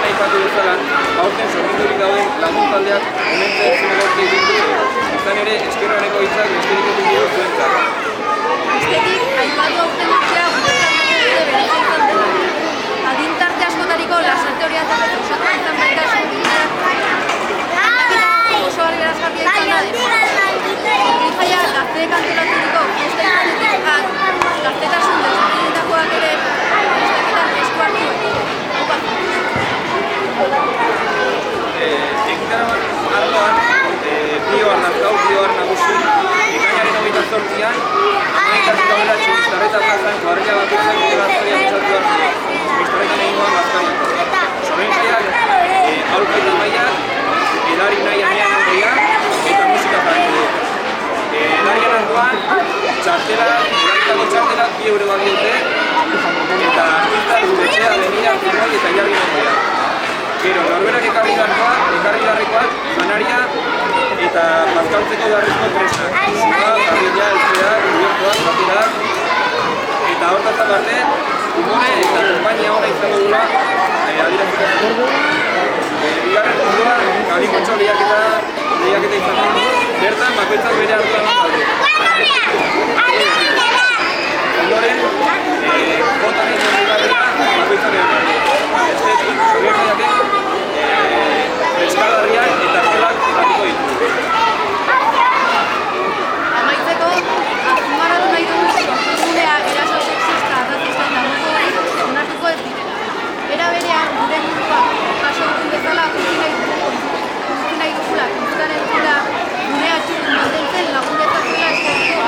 aipatu bezala, aurten sormendurik dauden lagun taldeak omentzen zinegorte egin izan ere, eskerroneko hitzak besterik ez dugu zuentzat. Bestetik, aipatu aurten urtea guretzat nire berezia izan dela. Adintarte askotariko lasarte horiatak osatu izan baita sormendurak. Oso argerazgarria izan da dira. Sormenjaia gazteek antolaturiko fiesta izatetik gaztetasun desberdinetakoak ere festaketan esku hartu Egitaraban arloan, bioar nazkau, bioar nagusi, ekainaren 28an, amaikatu gaudela txumistarreta plazan, kuadrilla bakoitzak bide gaztaria bultzatu behar dira. Txumistarretan egingoan gaztariak. Sormenjaiak, aurka eta maiak, edari nahi anean egoia, eta musika jarriko du. Edarien arloan, txartela, edaritako txartela, 2 euro bat diote, eta artistak gubetxea, benira, filmoi eta jarri nagoia. Gero, norberak ekarri beharrekoak, janaria eta bazkaltzeko beharrezko tresnak. Parrilla, elzeak, cubiertoak, baterak, eta hortaz aparte, humore eta kompainia hona izango dula adieraziko. Bigarren mundua, kalikotxo lehiaketa izan dugu, bertan bakoitzak bere hartuan alde. Ondoren, botan egin dugarrera, bakoitzak bere hartuan. Bestetik, sormenjaiak eskalarriak eta gelak jarriko ditu. Amaitzeko, azpimarratu nahi dugu sormengunea eraso sexista, arrazista eta homofoborik onartuko ez direla. Era berean, gure mundua jaso dugun bezala utzi nahi dugula kontutan edukiera gunea txurrun mantentzen lagun dezazuela eskertuko